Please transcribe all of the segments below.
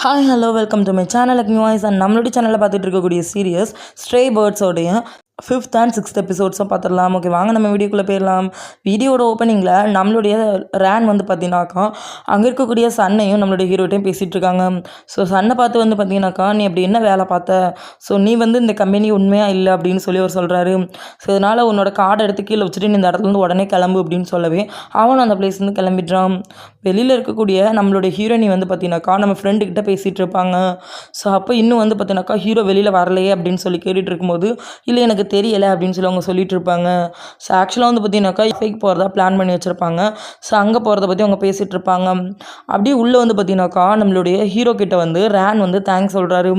Hi hello welcome to my channel agni and நம்மளுடைய சேனலில் பார்த்துட்டு இருக்கக்கூடிய சீரியஸ் ஸ்ட்ரே பேர்ட்ஸோடைய 5th and 6th எபிசோட்ஸும் பார்த்துடலாம். ஓகே, வாங்க நம்ம வீடியோக்குள்ளே போயிடலாம். வீடியோட ஓப்பனிங்கில் நம்மளுடைய ரேன் வந்து பார்த்தீங்கன்னாக்கா அங்கே இருக்கக்கூடிய சன்னையும் நம்மளுடைய ஹீரோட்டையும் பேசிகிட்டு இருக்காங்க. ஸோ சன்னை பார்த்து வந்து பார்த்தீங்கன்னாக்கா, நீ அப்படி என்ன வேலை பார்த்த, ஸோ நீ வந்து இந்த கம்பெனி உண்மையாக இல்லை அப்படின்னு சொல்லி அவர் சொல்கிறாரு. ஸோ இதனால் உன்னோட கார்டை எடுத்து கீழே வச்சுட்டு நீ இந்த இடத்துலேருந்து உடனே கிளம்பு அப்படின்னு சொல்லவே அவனும் அந்த பிளேஸ்லேருந்து கிளம்பிடுறான். வெளியில் இருக்கக்கூடிய நம்மளுடைய ஹீரோயினி வந்து பார்த்தீங்கன்னாக்கா நம்ம ஃப்ரெண்டுக்கிட்ட பேசிகிட்டு இருப்பாங்க. ஸோ அப்போ இன்னும் வந்து பார்த்தீங்கன்னாக்கா ஹீரோ வெளியில் வரலையே அப்படின்னு சொல்லி கேட்டுட்டு இருக்கும்போது, இல்லை எனக்கு தெரியலை அப்படின்னு சொல்லி அவங்க சொல்லிட்டு இருப்பாங்க. ஸோ ஆக்சுவலாக வந்து பார்த்தீங்கன்னாக்கா ஃபேக் போகிறதா பிளான் பண்ணி வச்சுருப்பாங்க. ஸோ அங்கே போகிறத பற்றி அவங்க பேசிகிட்டு இருப்பாங்க. அப்படியே உள்ளே வந்து பார்த்தீங்கன்னாக்கா நம்மளுடைய ஹீரோ கிட்ட வந்து ரேன் வந்து தேங்க்ஸ் சொல்கிறாரு.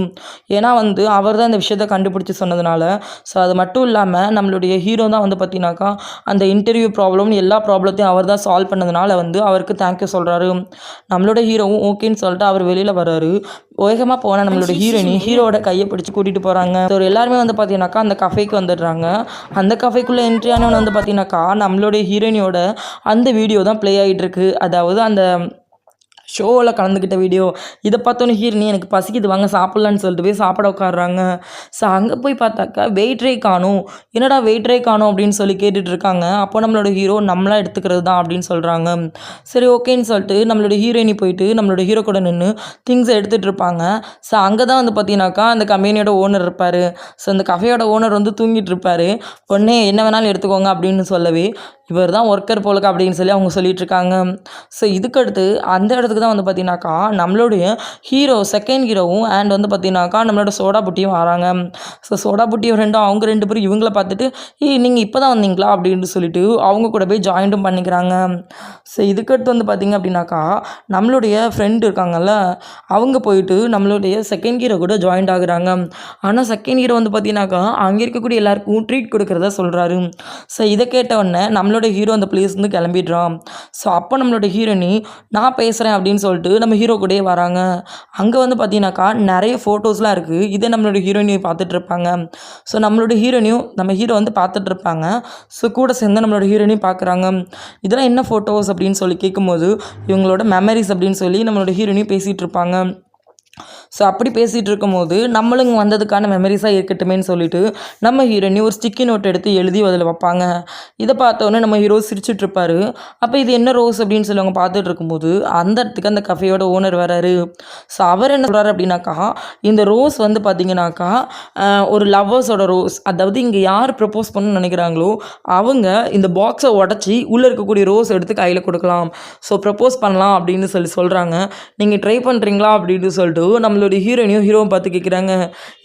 ஏன்னா வந்து அவர் தான் இந்த விஷயத்த கண்டுபிடிச்சி சொன்னதுனால. ஸோ அது மட்டும் இல்லாமல் நம்மளுடைய ஹீரோ தான் வந்து பார்த்தீங்கன்னாக்கா அந்த இன்டர்வியூ ப்ராப்ளம்னு எல்லா ப்ராப்ளத்தையும் அவர் தான் சால்வ் பண்ணதுனால வந்து அவருக்கு தேங்க்யூ சொல்கிறாரு. நம்மளோட ஹீரோவும் ஓகேன்னு சொல்லிட்டு அவர் வெளியில் வர்றாரு. வேகமாக போனால் நம்மளோட ஹீரோயினி ஹீரோட கையை பிடிச்சி கூட்டிகிட்டு போகிறாங்க. ஸோ எல்லாருமே வந்து பார்த்தீங்கன்னாக்கா அந்த கஃபேக்கு வந்துடுறாங்க. அந்த கஃபேக்குள்ளே என்ட்ரி ஆனவன் வந்து பார்த்தீங்கன்னாக்கா நம்மளுடைய ஹீரோயினியோட அந்த வீடியோ தான் ப்ளே ஆகிட்டு இருக்கு. அதாவது அந்த ஷோவில் கலந்துக்கிட்ட வீடியோ. இதை பார்த்தோன்னே ஹீரோனி எனக்கு பசிக்குது வாங்க சாப்பிட்லான்னு சொல்லிட்டு போய் சாப்பிட உட்காடுறாங்க. ஸோ அங்கே போய் பார்த்தாக்கா வெயிட்ரே காணும். என்னடா வெயிட்ரே காணும் அப்படின்னு சொல்லி கேட்டுட்டு இருக்காங்க. அப்போ நம்மளோட ஹீரோ நம்மளாம் எடுத்துக்கிறது தான் அப்படின்னு சொல்கிறாங்க. சரி ஓகேன்னு சொல்லிட்டு நம்மளோட ஹீரோயினி போயிட்டு நம்மளோட ஹீரோ கூட நின்று திங்ஸை எடுத்துகிட்டு இருப்பாங்க. ஸோ அங்கே தான் வந்து பார்த்தீங்கன்னாக்கா அந்த கம்பெனியோட ஓனர் இருப்பார். ஸோ அந்த கஃபேயோட ஓனர் வந்து தூங்கிட்டு இருப்பார். உடனே என்ன வேணாலும் எடுத்துக்கோங்க அப்படின்னு சொல்லவே இவர் தான் ஒர்க்கர் போலுக்கு அப்படின்னு சொல்லி அவங்க சொல்லிட்டு இருக்காங்க. ஸோ இதுக்கடுத்து அந்த இடத்துக்கு தான் வந்து பார்த்தீங்கன்னாக்கா நம்மளுடைய ஹீரோ செகண்ட் ஹீரோவும் அண்ட் வந்து பார்த்தீங்கன்னாக்கா நம்மளோட சோடா புட்டியும் வராங்க. ஸோ சோடா புட்டியும் அவங்க ரெண்டு பேரும் இவங்கள பார்த்துட்டு நீங்கள் இப்போ தான் வந்தீங்களா அப்படின்னு சொல்லிட்டு அவங்க கூட போய் ஜாயின்ட்டும் பண்ணிக்கிறாங்க. ஸோ இதுக்கடுத்து வந்து பார்த்தீங்க அப்படின்னாக்கா நம்மளுடைய ஃப்ரெண்டு இருக்காங்கல்ல அவங்க போயிட்டு நம்மளுடைய செகண்ட் ஹீரோ கூட ஜாயின்ட் ஆகுறாங்க. ஆனால் செகண்ட் ஹீரோ வந்து பார்த்தீங்கன்னாக்கா அங்கே இருக்கக்கூடிய எல்லாருக்கும் ட்ரீட் கொடுக்குறதா சொல்கிறாரு. ஸோ இதை கேட்டவுடனே நம்மளோட ஹீரோ அந்த பிளேஸ்லேருந்து கிளம்பிடுறான். ஸோ அப்போ நம்மளோட ஹீரோயினி நான் பேசுகிறேன் அப்படின்னு சொல்லிட்டு நம்ம ஹீரோ கூடயே வராங்க. அங்கே வந்து பார்த்தீங்கன்னாக்கா நிறைய ஃபோட்டோஸ்லாம் இருக்குது. இதே நம்மளோட ஹீரோயினியை பார்த்துட்டு இருப்பாங்க. ஸோ நம்மளோட ஹீரோயினியும் நம்ம ஹீரோ வந்து பார்த்துட்டு இருப்பாங்க. ஸோ கூட சேர்ந்து நம்மளோட ஹீரோயினியும் பார்க்குறாங்க. இதெல்லாம் என்ன ஃபோட்டோஸ் அப்படின்னு சொல்லி கேட்கும்போது இவங்களோட மெமரிஸ் அப்படின்னு சொல்லி நம்மளோட ஹீரோயினியும் பேசிகிட்டு இருப்பாங்க. ஸோ அப்படி பேசிகிட்டு இருக்கும்போது நம்மளுங்க வந்ததுக்கான மெமரிஸாக இருக்கட்டுமேன்னு சொல்லிட்டு நம்ம ஹீரோயினி ஒரு ஸ்டிக்கி நோட் எடுத்து எழுதி அதில் வைப்பாங்க. இதை பார்த்தோன்னே நம்ம ஹீரோ சிரிச்சிட்ருப்பார். அப்போ இது என்ன ரோஸ் அப்படின்னு சொல்லி அவங்க பார்த்துட்டு இருக்கும்போது அந்த இடத்துக்கு அந்த கஃபேயோட ஓனர் வராரு. ஸோ அவர் என்ன சொல்கிறாரு அப்படின்னாக்கா இந்த ரோஸ் வந்து பார்த்தீங்கன்னாக்கா ஒரு லவ்வர்ஸோட ரோஸ். அதாவது இங்கே யார் ப்ரப்போஸ் பண்ணணும்னு நினைக்கிறாங்களோ அவங்க இந்த பாக்ஸை உடச்சி உள்ளே இருக்கக்கூடிய ரோஸ் எடுத்து கையில் கொடுக்கலாம். ஸோ ப்ரப்போஸ் பண்ணலாம் அப்படின்னு சொல்லி சொல்கிறாங்க. நீங்கள் ட்ரை பண்ணுறீங்களா அப்படின்னு சொல்லிட்டு நம்மளுடைய ஹீரோயினியும் ஹீரோவும் பார்த்து கேட்குறாங்க.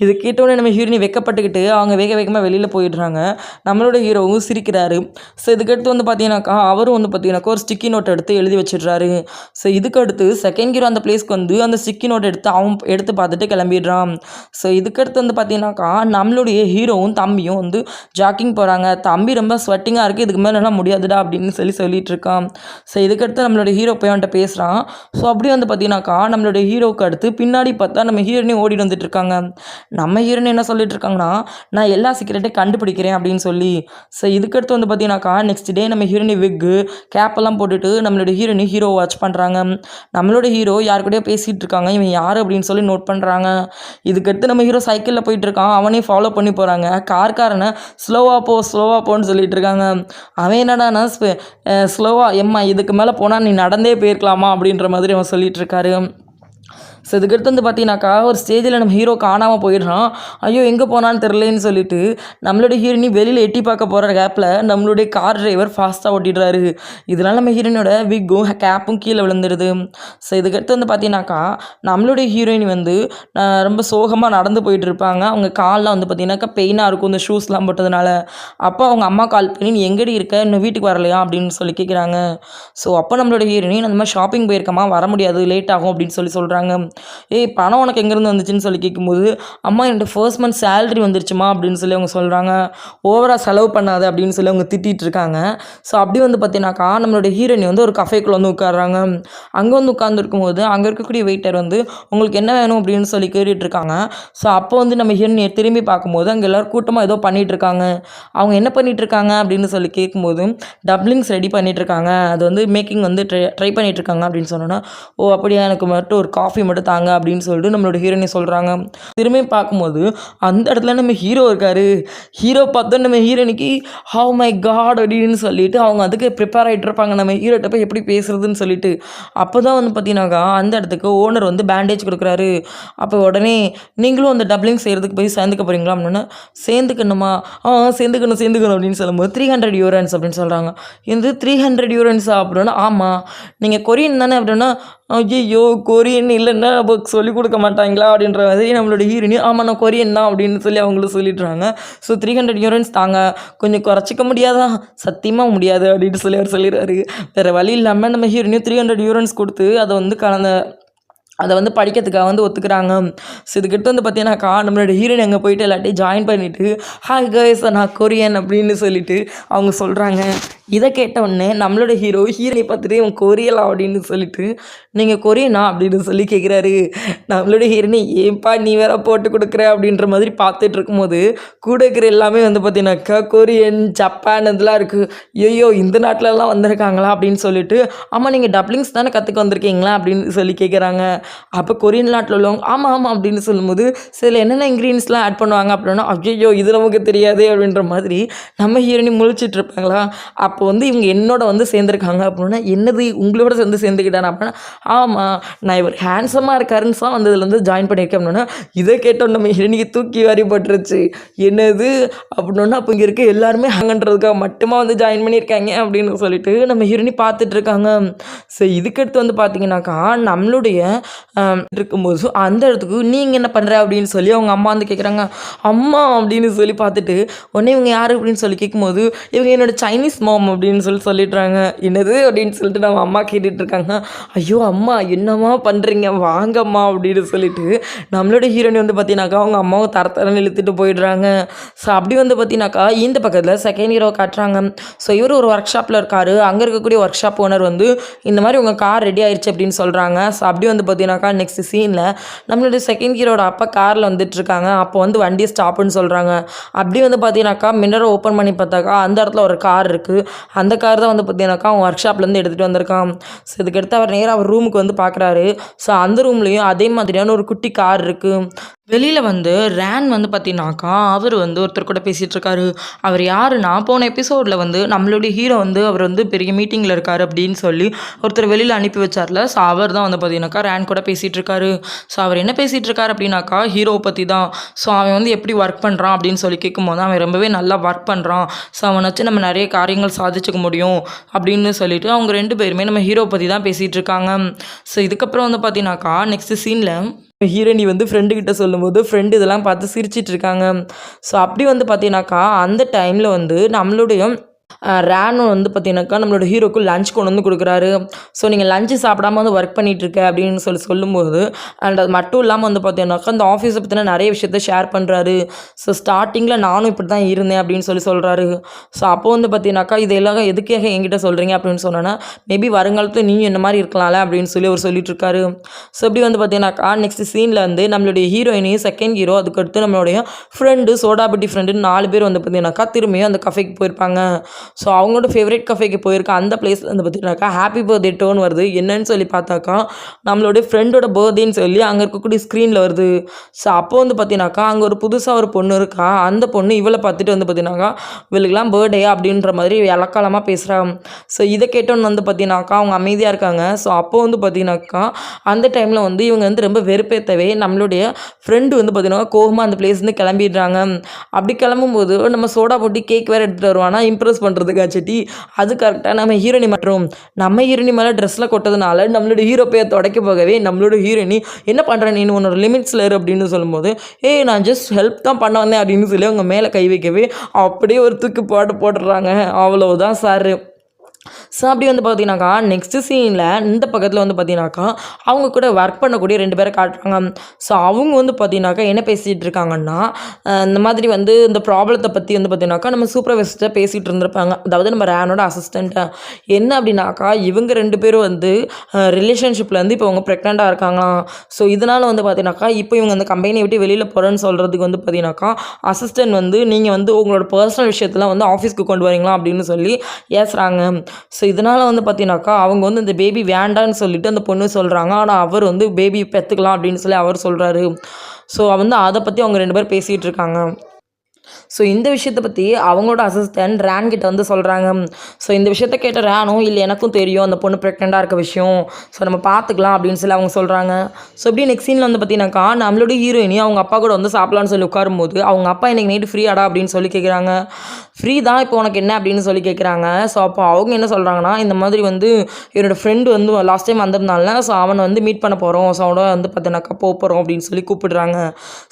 இது கேட்டோடனே நம்ம ஹீரோயினி வெக்கப்பட்டுக்கிட்டு அவங்க வேகமாக வெளியில் போயிடுறாங்க. நம்மளோட ஹீரோவும் சிரிக்கிறாரு. ஸோ இதுக்கடுத்து வந்து பார்த்தீங்கன்னாக்கா அவரும் வந்து பார்த்தீங்கன்னாக்கா ஒரு ஸ்டிக்கி நோட் எடுத்து எழுதி வச்சிடுறாரு. ஸோ இதுக்கடுத்து செகண்ட் ஹீரோ அந்த பிளேஸ்க்கு வந்து அந்த ஸ்டிக்கி நோட் எடுத்து அவன் எடுத்து பார்த்துட்டு கிளம்பிடுறான். ஸோ இதுக்கடுத்து வந்து பார்த்தீங்கன்னாக்கா நம்மளுடைய ஹீரோவும் தம்பியும் வந்து ஜாக்கிங் போகிறாங்க. தம்பி ரொம்ப ஸ்வெட்டிங்காக இருக்குது, இதுக்கு மேலே முடியாதுடா அப்படின்னு சொல்லிட்டு இருக்கான். ஸோ இதுக்கடுத்து நம்மளோட ஹீரோ போய் அவன்கிட்ட பேசுகிறான். ஸோ அப்படியே வந்து பார்த்தீங்கன்னாக்கா நம்மளோட ஹீரோவுக்கு அடுத்து பின்னாடி பார்த்தா நம்ம ஹீரோயினி ஓடிட்டு வந்துட்டு இருக்காங்க. நம்ம ஹீரோயினி என்ன சொல்லிட்டு இருக்காங்கன்னா நான் எல்லா சீக்கிரட்டையும் கண்டுபிடிக்கிறேன் அப்படின்னு சொல்லி. ஸோ இதுக்கடுத்து வந்து பார்த்தீங்கன்னாக்கா நெக்ஸ்ட் டே நம்ம ஹீரோயினி விக்கு கேப்பெல்லாம் போட்டுட்டு நம்மளோட ஹீரோயினி ஹீரோ வாட்ச் பண்ணுறாங்க. நம்மளோட ஹீரோ யார் கூடயோ பேசிகிட்டு இருக்காங்க. இவன் யார் அப்படின்னு சொல்லி நோட் பண்ணுறாங்க. இதுக்கடுத்து நம்ம ஹீரோ சைக்கிளில் போயிட்டு இருக்கான். அவனே ஃபாலோ பண்ணி போகிறாங்க. கார்காரனை ஸ்லோவாக போன்னு சொல்லிட்டு இருக்காங்க. அவன் என்னடானா ஸ்லோவாக எம்மா இதுக்கு மேலே போனால் நீ நடந்தே போயிருக்கலாமா அப்படின்ற மாதிரி அவன் சொல்லிட்டு இருக்காரு. ஸோ இதுக்கடுத்து வந்து பார்த்தீங்கன்னாக்கா ஒரு ஸ்டேஜில் நம்ம ஹீரோ காணாமல் போயிடுறான். ஐயோ எங்கே போனான்னு தெரிலன்னு சொல்லிட்டு நம்மளுடைய ஹீரோயினி வெளியில் எட்டி பார்க்க போகிற கேப்பில் நம்மளுடைய கார் டிரைவர் ஃபாஸ்ட்டாக ஓட்டிடுறாரு. இதனால் நம்ம ஹீரோயினோட விக்கும் கேப்பும் கீழே விழுந்துடுது. ஸோ இதுக்கடுத்து வந்து பார்த்தீங்கன்னாக்கா நம்மளுடைய ஹீரோயினி வந்து ரொம்ப சோகமாக நடந்து போயிட்டு இருப்பாங்க. அவங்க காலில் வந்து பார்த்தீங்கன்னாக்கா பெயினாக இருக்கும் இந்த ஷூஸ்லாம் போட்டதுனால. அப்போ அவங்க அம்மா கால் பண்ணி நீ எங்கடி இருக்க இன்னும் வீட்டுக்கு வரலையா அப்படின்னு சொல்லி கேட்குறாங்க. ஸோ அப்போ நம்மளோட ஹீரோயினி அந்த மாதிரி ஷாப்பிங் போயிருக்கமா வர முடியாது லேட் ஆகும் அப்படின்னு சொல்கிறாங்க. பணம் உனக்கு எங்கேருந்து வந்துச்சுன்னு சொல்லி கேட்கும்போது அம்மா என்னோட ஃபர்ஸ்ட் மந்த் சேலரி வந்துருச்சுமா அப்படின்னு சொல்லி அவங்க சொல்கிறாங்க. ஓவராக செலவு பண்ணாது அப்படின்னு சொல்லி அவங்க திட்டிகிட்டு இருக்காங்க. ஸோ அப்படி வந்து பார்த்தீங்கன்னாக்கா நம்மளோட ஹீரோயினி வந்து ஒரு கஃபேக்குள்ளே வந்து உட்காடுறாங்க. அங்கே வந்து உட்காந்துருக்கும்போது அங்கே இருக்கக்கூடிய வெயிட்டர் வந்து உங்களுக்கு என்ன வேணும் அப்படின்னு சொல்லி கேட்டுட்டு இருக்காங்க. ஸோ அப்போ வந்து நம்ம ஹீரோயினியை திரும்பி பார்க்கும்போது அங்கே எல்லோரும் கூட்டமாக ஏதோ பண்ணிகிட்டு இருக்காங்க. அவங்க என்ன பண்ணிகிட்டு இருக்காங்க அப்படின்னு சொல்லி கேட்கும்போது டப்ளிங்ஸ் ரெடி பண்ணிகிட்டு இருக்காங்க. அது வந்து மேக்கிங் வந்து ட்ரை பண்ணிகிட்டு இருக்காங்க அப்படின்னு சொன்னோன்னா ஓ அப்படியா எனக்கு மட்டும் ஒரு காஃபி மட்டும் தாங்க அப்படின்னு சொல்லிட்டு நம்மளோட ஹீரோயினி சொல்கிறாங்க. திரும்பி பார்க்கும்போது அந்த இடத்துல நம்ம ஹீரோ இருக்கார். ஹீரோ பார்த்தோம் நம்ம ஹீரோயினிக்கு ஹவ் மை காட் அப்படின்னு சொல்லிட்டு அவங்க அதுக்கு ப்ரிப்பேர் ஆகிட்டு இருப்பாங்க, நம்ம ஹீரோட்ட போய் எப்படி பேசுறதுன்னு சொல்லிட்டு. அப்போ தான் வந்து பார்த்தீங்கன்னாக்கா அந்த இடத்துக்கு ஓனர் வந்து பேண்டேஜ் கொடுக்குறாரு. அப்போ உடனே நீங்களும் அந்த டப்ளிங் செய்கிறதுக்கு போய் சேர்ந்துக்க போகிறீங்களா அப்படின்னா, சேர்ந்துக்கணுமா, சேர்ந்துக்கணும் அப்படின்னு சொல்லும்போது 300 யூரோன்ஸ் அப்படின்னு சொல்கிறாங்க. இது 300 யூரோன்ஸா அப்படின்னா, ஆமாம் நீங்கள் கொரியன் தானே அப்படின்னா, ஐயோ கொரியன் இல்லைன்னா நமக்கு சொல்லிக் கொடுக்க மாட்டாங்களா அப்படின்ற மாதிரி நம்மளோட ஹீரோயினி ஆமாம் நான் கொரியன் தான் அப்படின்னு சொல்லி அவங்களும் சொல்லிடுறாங்க. ஸோ 300 யூரோன்ஸ் தாங்க, கொஞ்சம் குறைச்சிக்க முடியாதா, சத்தியமாக முடியாது அப்படின்னு சொல்லி அவர் சொல்லிடுறாரு. வேறு வழி இல்லாமல் நம்ம ஹீரோயினியும் 300 யூரோன்ஸ் கொடுத்து அதை வந்து படிக்கிறதுக்காக வந்து ஒத்துக்கிறாங்க. ஸோ இதுக்கிட்ட வந்து பார்த்தீங்கன்னாக்கா நம்மளோட ஹீரோயின் அங்கே போயிட்டு எல்லாத்தையும் ஜாயின் பண்ணிவிட்டு ஹாய் கைஸ் நான் கொரியன் அப்படின்னு சொல்லிட்டு அவங்க சொல்கிறாங்க. இதை கேட்ட உடனே நம்மளோட ஹீரோயினை பார்த்துட்டு இவன் கொரியலா அப்படின்னு சொல்லிட்டு நீங்கள் கொரியனா அப்படின்னு சொல்லி கேட்குறாரு. நம்மளோட ஹீரோயினி ஏன்பா நீ வேற போட்டு கொடுக்குற அப்படின்ற மாதிரி பார்த்துட்டு இருக்கும்போது கூட இருக்கிற எல்லாமே வந்து பார்த்தீங்கன்னாக்கா கொரியன் ஜப்பான் இதெல்லாம் இருக்குது. ஐயோ இந்த நாட்டிலலாம் வந்திருக்காங்களா அப்படின்னு சொல்லிட்டு, ஆமாம் நீங்கள் டப்ளிங்ஸ் தானே கற்றுக்க வந்திருக்கீங்களா அப்படின்னு சொல்லி கேட்குறாங்க. அப்போ கொரியன் நாட்டில் உள்ளவங்க ஆமாம் அப்படின்னு சொல்லும்போது சில என்னென்ன இன்க்ரீடியன்ஸ்லாம் ஆட் பண்ணுவாங்க அப்படின்னா, ஐயோ இது நமக்கு தெரியாது அப்படின்ற மாதிரி நம்ம ஹீரோயினி முழிச்சிட்டு இருப்பாங்களா. அப்போ வந்து இவங்க என்னோட வந்து சேர்ந்துருக்காங்க அப்படின்னா, என்னது உங்களோட சேர்ந்துக்கிட்டான் அப்படின்னா, ஆமாம் நான் இவர் ஹேண்ட்ஸமாக இருக்காருன்னு தான் வந்து இதில் வந்து ஜாயின் பண்ணியிருக்கேன் அப்படின்னா. இதை கேட்டோம் நம்ம ஹீரோயினிக்கு தூக்கி வாரி போட்டுருச்சு. என்னது அப்படின்னா, அப்போ இங்கே இருக்க எல்லாருமே ஹங்கன்றதுக்காக மட்டுமா வந்து ஜாயின் பண்ணியிருக்காங்க அப்படின்னு சொல்லிட்டு நம்ம ஹீரோயினி பார்த்துட்டு இருக்காங்க. ஸோ இதுக்கடுத்து வந்து பார்த்தீங்கன்னாக்கா நம்மளுடைய இருக்கும்போது அந்த இடத்துக்கு நீங்கள் என்ன பண்ணுற அப்படின்னு சொல்லி அவங்க அம்மா வந்து கேட்குறாங்க. அம்மா அப்படின்னு சொல்லி பார்த்துட்டு உடனே இவங்க யார் அப்படின்னு சொல்லி கேட்கும்போது இவங்க என்னோட சைனீஸ் மாம் அப்படின்னு சொல்லிடுறாங்க. என்னது அப்படின்னு சொல்லிட்டு நம்ம அம்மா கேட்டுட்ருக்காங்க. ஐயோ அம்மா என்னம்மா பண்ணுறீங்க வாங்கம்மா அப்படின்னு சொல்லிட்டு நம்மளோட ஹீரோயினி வந்து பார்த்தீங்கன்னாக்கா அவங்க அம்மாவை தரத்தரன்னு இழுத்துட்டு போயிடுறாங்க. ஸோ அப்படி வந்து பார்த்தீங்கன்னாக்கா இந்த பக்கத்தில் செகண்ட் ஹீரோ காட்டுறாங்க. ஸோ இவர் ஒரு ஒர்க் ஷாப்பில் இருக்கார். அங்கே இருக்கக்கூடிய ஒர்க் ஷாப் ஓனர் வந்து இந்த மாதிரி உங்கள் கார் ரெடி ஆயிடுச்சு அப்படின்னு சொல்கிறாங்க. ஸோ அப்படி வந்து பார்த்தீங்கன்னாக்கா நெக்ஸ்ட் சீனில் நம்மளுடைய செகண்ட் ஹீரோட அப்பா காரில் வந்துட்டுருக்காங்க. அப்போ வந்து வண்டியை ஸ்டாப்புன்னு சொல்கிறாங்க. அப்படி வந்து பார்த்தீங்கன்னாக்கா மின்னரை ஓப்பன் பண்ணி பார்த்தாக்கா அந்த இடத்துல ஒரு கார் இருக்குது. அந்த கார் தான் வந்து பார்த்தீங்கன்னாக்கா அவன் ஒர்க் ஷாப்லேருந்து எடுத்துகிட்டு வந்திருக்கான். ஸோ இதுக்கடுத்து அவர் நேராக அவர் ரூமுக்கு வந்து பார்க்குறாரு. ஸோ அந்த ரூம்லேயும் அதே மாதிரியான ஒரு குட்டி கார் இருக்குது. வெளியில் வந்து ரேன் வந்து பார்த்தீங்கன்னாக்கா அவர் வந்து ஒருத்தர் கூட பேசிகிட்டு இருக்காரு. அவர் யாருன்னா போன எபிசோடில் வந்து நம்மளுடைய ஹீரோ வந்து அவர் வந்து பெரிய மீட்டிங்கில் இருக்கார் அப்படின்னு சொல்லி ஒருத்தர் வெளியில் அனுப்பி வச்சார்ல. ஸோ அவர் தான் வந்து பார்த்தீங்கன்னாக்கா ரேன் கூட பேசிகிட்டு இருக்காரு. ஸோ அவர் என்ன பேசிகிட்டு இருக்காரு அப்படின்னாக்கா ஹீரோவை பற்றி தான். ஸோ அவன் வந்து எப்படி ஒர்க் பண்ணுறான் அப்படின்னு சொல்லி கேட்கும்போது அவன் ரொம்பவே நல்லா ஒர்க் பண்ணுறான். ஸோ அவனை வச்சு நம்ம நிறைய காரியங்கள் சாதிச்சுக்க முடியும் அப்படின்னு சொல்லிட்டு அவங்க ரெண்டு பேருமே நம்ம ஹீரோ பற்றி தான் பேசிகிட்டு இருக்காங்க. ஸோ இதுக்கப்புறம் வந்து பார்த்தீங்கன்னாக்கா நெக்ஸ்ட் சீனில் ஹீரோயினி வந்து ஃப்ரெண்டுக்கிட்ட சொல்லும்போது ஃப்ரெண்டு இதெல்லாம் பார்த்து சிரிச்சிட்டு இருக்காங்க. ஸோ அப்படி வந்து பார்த்தீங்கன்னாக்கா அந்த டைமில் வந்து நம்மளுடைய ரேனும் வந்து பார்த்தீங்கன்னாக்கா நம்மளோட ஹீரோக்கு லஞ்ச் கொண்டு வந்து கொடுக்குறாரு. ஸோ நீங்கள் லஞ்சு சாப்பிடாம வந்து ஒர்க் பண்ணிகிட்ருக்க அப்படின்னு சொல்லும்போது அண்ட் அது மட்டும் இல்லாமல் வந்து பார்த்தீங்கன்னாக்கா அந்த ஆஃபீஸை பற்றின நிறைய விஷயத்த ஷேர் பண்ணுறாரு. ஸோ ஸ்டார்டிங்கில் நானும் இப்படி தான் இருந்தேன் அப்படின்னு சொல்கிறாரு. ஸோ அப்போ வந்து பார்த்தீங்கன்னாக்கா இதெல்லாம் எதுக்காக என்கிட்ட சொல்கிறீங்க அப்படின்னு சொன்னோன்னா மேபி வருங்காலத்தில் நீயும் என்ன மாதிரி இருக்கலாம்ல அப்படின்னு சொல்லி அவர் சொல்லிட்டுருக்காரு. ஸோ இப்படி வந்து பார்த்தீங்கன்னாக்கா நெக்ஸ்ட் சீனில் வந்து நம்மளுடைய ஹீரோயினி செகண்ட் ஹீரோ அதுக்கடுத்து நம்மளுடைய ஃப்ரெண்டு சோடாபட்டி ஃப்ரெண்டுன்னு 4 பேர் வந்து பார்த்தீங்கன்னாக்கா திரும்பியும் அந்த கஃபேக்கு போயிருப்பாங்க. ஸோ அவங்களோட ஃபேவரட் கஃபேக்கு போயிருக்க அந்த பிளேஸில் வந்து பார்த்தீங்கன்னாக்கா ஹாப்பி பர்த்டே டோன் வருது. என்னன்னு சொல்லி பார்த்தாக்கா நம்மளுடைய ஃப்ரெண்டோட பர்த்டேன்னு சொல்லி அங்கே இருக்கக்கூடிய ஸ்க்ரீனில் வருது. ஸோ அப்போ வந்து பார்த்தீங்கன்னாக்கா அங்கே ஒரு புதுசாக ஒரு பொண்ணு இருக்கா. அந்த பொண்ணு இவளை பார்த்துட்டு வந்து பார்த்தீங்கன்னாக்கா இவளுக்கெல்லாம் பர்த்டே அப்படின்ற மாதிரி இலக்காலமாக பேசுகிறாங்க. ஸோ இதை கேட்டோன்னு வந்து பார்த்தீங்கன்னாக்கா அவங்க அமைதியாக இருக்காங்க. ஸோ அப்போ வந்து பார்த்தீங்கன்னாக்கா அந்த டைமில் வந்து இவங்க வந்து ரொம்ப வெறுப்பேற்றவே நம்மளுடைய ஃப்ரெண்டு வந்து பார்த்தீங்கன்னா கோவமாக அந்த பிளேஸ்லேருந்து கிளம்பிடுறாங்க. அப்படி கிளம்பும்போது நம்ம சோடா போட்டு கேக் வேறு எடுத்துகிட்டு வருவானா இம்ப்ரெஸ் பண்ணுறதுக்காச்சட்டி அது கரெக்டாக நம்ம ஹீரோயினி மற்றும் நம்ம ஹீரோயினி மேலே ட்ரெஸ்ஸில் கொட்டதுனால நம்மளோட ஹீரோ போய் தொடக்க போகவே நம்மளோட ஹீரோயினி என்ன பண்ணுறேன் நீ உன்னோட லிமிட்ஸில் இரு அப்படின்னு சொல்லும்போது நான் ஜஸ்ட் ஹெல்ப் தான் பண்ண வந்தேன் அப்படின்னு சொல்லி அவங்க மேலே கை வைக்கவே அப்படியே ஒரு தூக்கி போட்டுடுறாங்க. அவ்வளோதான் சார். ஸோ அப்படி வந்து பார்த்தீங்கன்னாக்கா நெக்ஸ்ட்டு சீனில் இந்த பக்கத்தில் வந்து பார்த்தீங்கன்னாக்கா அவங்க கூட ஒர்க் பண்ணக்கூடிய 2 பேரை காட்டுறாங்க. ஸோ அவங்க வந்து பார்த்தீங்கன்னாக்கா என்ன பேசிகிட்டு இருக்காங்கன்னா இந்த மாதிரி வந்து இந்த ப்ராப்ளத்தை பற்றி வந்து பார்த்தீங்கன்னாக்கா நம்ம சூப்பர்வைசர்கிட்ட பேசிகிட்டு இருந்திருப்பாங்க. அதாவது நம்ம ரேனோட அசிஸ்டண்ட்டை என்ன அப்படின்னாக்கா இவங்க 2 பேரும் வந்து ரிலேஷன்ஷிப்பில் வந்து இப்போ அவங்க ப்ரெக்னெண்ட்டாக இருக்காங்களாம். ஸோ இதனால் வந்து பார்த்தீங்கன்னாக்கா இப்போ இவங்க அந்த கம்பெனியை விட்டு வெளியில் போகிறேன்னு சொல்கிறதுக்கு வந்து பார்த்தீங்கன்னாக்கா அசிஸ்டன்ட் வந்து நீங்கள் வந்து உங்களோட பர்சனல் விஷயத்தெலாம் வந்து ஆஃபீஸ்க்கு கொண்டு வரீங்களா அப்படின்னு சொல்லி ஏசுகிறாங்க. ஸோ இதனால் வந்து பார்த்தீங்கன்னாக்கா அவங்க வந்து இந்த பேபி வேண்டான்னு சொல்லிட்டு அந்த பொண்ணு சொல்கிறாங்க. ஆனால் அவர் வந்து பேபி பெற்றுக்கலாம் அப்படின்னு சொல்லி அவர் சொல்கிறாரு. ஸோ வந்து அதை பற்றி அவங்க 2 பேர் பேசிகிட்டு இருக்காங்க. ஸோ இந்த விஷயத்தை பற்றி அவங்களோட அசிஸ்டன்ட் ரேன் கிட்ட வந்து சொல்கிறாங்க. ஸோ இந்த விஷயத்த கேட்ட ரேனும் இல்லை எனக்கும் தெரியும் அந்த பொண்ணு ப்ரெக்னெண்ட்டாக இருக்க விஷயம், ஸோ நம்ம பார்த்துக்கலாம் அப்படின்னு சொல்லி அவங்க சொல்கிறாங்க. ஸோ இப்படி நெக்ஸ்ட் சீனில் வந்து பார்த்தீங்கன்னாக்கா நம்மளோட ஹீரோயினி அவங்க அப்பா கூட வந்து சாப்பிட்லான்னு சொல்லி உட்காரும்போது அவங்க அப்பா இன்றைக்கி நைட்டு ஃப்ரீயாடா அப்படின்னு சொல்லி கேட்குறாங்க. ஃப்ரீ தான் இப்போ உனக்கு என்ன அப்படின்னு சொல்லி கேட்குறாங்க. ஸோ அப்போ அவங்க என்ன சொல்கிறாங்கன்னா இந்த மாதிரி வந்து என்னோடய ஃப்ரெண்டு வந்து லாஸ்ட் டைம் வந்திருந்தால, ஸோ அவனை வந்து மீட் பண்ண போகிறோம், ஸோ அவனோட வந்து பார்த்தீங்கன்னாக்கா போகிறோம் அப்படின்னு சொல்லி கூப்பிடுறாங்க.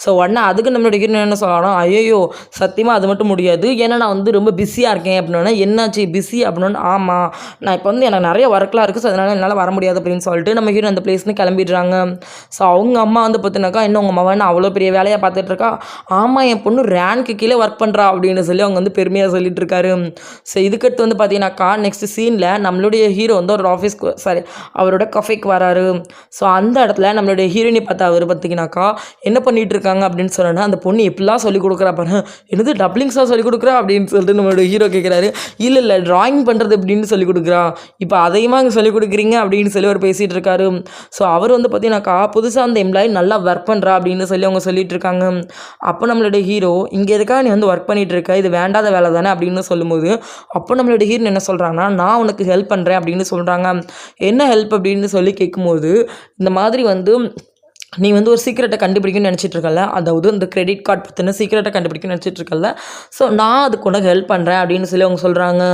ஸோ உடனே அதுக்கு நம்மளோட ஹீரோயின் என்ன சொல்கிறாங்கன்னா, ஐயோ சத்தியமாக அது மட்டும் முடியாது, ஏன்னா நான் வந்து ரொம்ப பிஸியாக இருக்கேன் அப்படின்னா. என்னாச்சு பிஸி அப்படின்னா, ஆமாம் நான் இப்போ வந்து எனக்கு நிறைய ஒர்க்லாம் இருக்குது, ஸோ அதனால் என்னால் வர முடியாது அப்படின்னு சொல்லிட்டு நம்ம ஹீரோ அந்த பிளேஸ்னு கிளம்பிடுறாங்க. ஸோ அவங்க அம்மா வந்து பார்த்தீங்கன்னாக்கா இன்னும் உங்கள் மகன் அவ்வளோ பெரிய வேலையாக பார்த்துட்டு இருக்கா, ஆமாம் என் பொண்ணு ரேங்க்கு கீழே ஒர்க் பண்ணுறா அப்படின்னு சொல்லி அவங்க வந்து பெருமையாக சொல்லிட்டு இருக்காரு. ஸோ இதுக்கடுத்து வந்து பார்த்தீங்கன்னாக்கா நெக்ஸ்ட் சீனில் நம்மளுடைய ஹீரோ வந்து ஒரு ஆஃபீஸ்க்கு அவரோட கஃபேக்கு வராரு. ஸோ அந்த இடத்துல நம்மளுடைய ஹீரோயினை பார்த்தா அவர் பார்த்தீங்கன்னாக்கா என்ன பண்ணிட்டு இருக்காங்க அப்படின்னு சொன்னா, அந்த பொண்ணு எப்படிலாம் சொல்லிக் கொடுக்குறா பாரு, என்னது டப்ளிங்ஸாக சொல்லிக் கொடுக்குறா அப்படின்னு சொல்லிட்டு நம்மளோட ஹீரோ கேட்குறாரு. இல்லை ட்ராயிங் பண்ணுறது எப்படின்னு சொல்லிக் கொடுக்குறா, இப்போ அதையுமா அங்கே சொல்லிக் கொடுக்குறீங்க அப்படின்னு சொல்லி அவர் பேசிகிட்டு இருக்காரு. ஸோ அவர் வந்து பார்த்தீங்கன்னாக்கா புதுசாக அந்த எம்ப்ளாயி நல்லா ஒர்க் பண்ணுறா அப்படின்னு சொல்லி அவங்க சொல்லிட்டு இருக்காங்க. அப்போ நம்மளுடைய ஹீரோ இங்கே எதுக்காக நீ வந்து ஒர்க் பண்ணிட்டு இருக்க, இது வேண்டாத வேலை தானே அப்படின்னு சொல்லும்போது அப்போ நம்மளோட ஹீரோ என்ன சொல்கிறாங்கன்னா, நான் உனக்கு ஹெல்ப் பண்ணுறேன் அப்படின்னு சொல்கிறாங்க. என்ன ஹெல்ப் அப்படின்னு சொல்லி கேட்கும்போது இந்த மாதிரி வந்து நீ வந்து ஒரு சீக்கிரட்டை கண்டுபிடிக்கணும்னு நினச்சிட்டு இருக்கல, அதாவது இந்த கிரெடிட் கார்டு பற்றின சீக்கிரட்டை கண்டுபிடிக்கணும்னு நினச்சிட்டு இருக்கல, ஸோ நான் அதுக்கு உனக்கு ஹெல்ப் பண்ணுறேன் அப்படின்னு சொல்லி அவங்க சொல்கிறாங்க.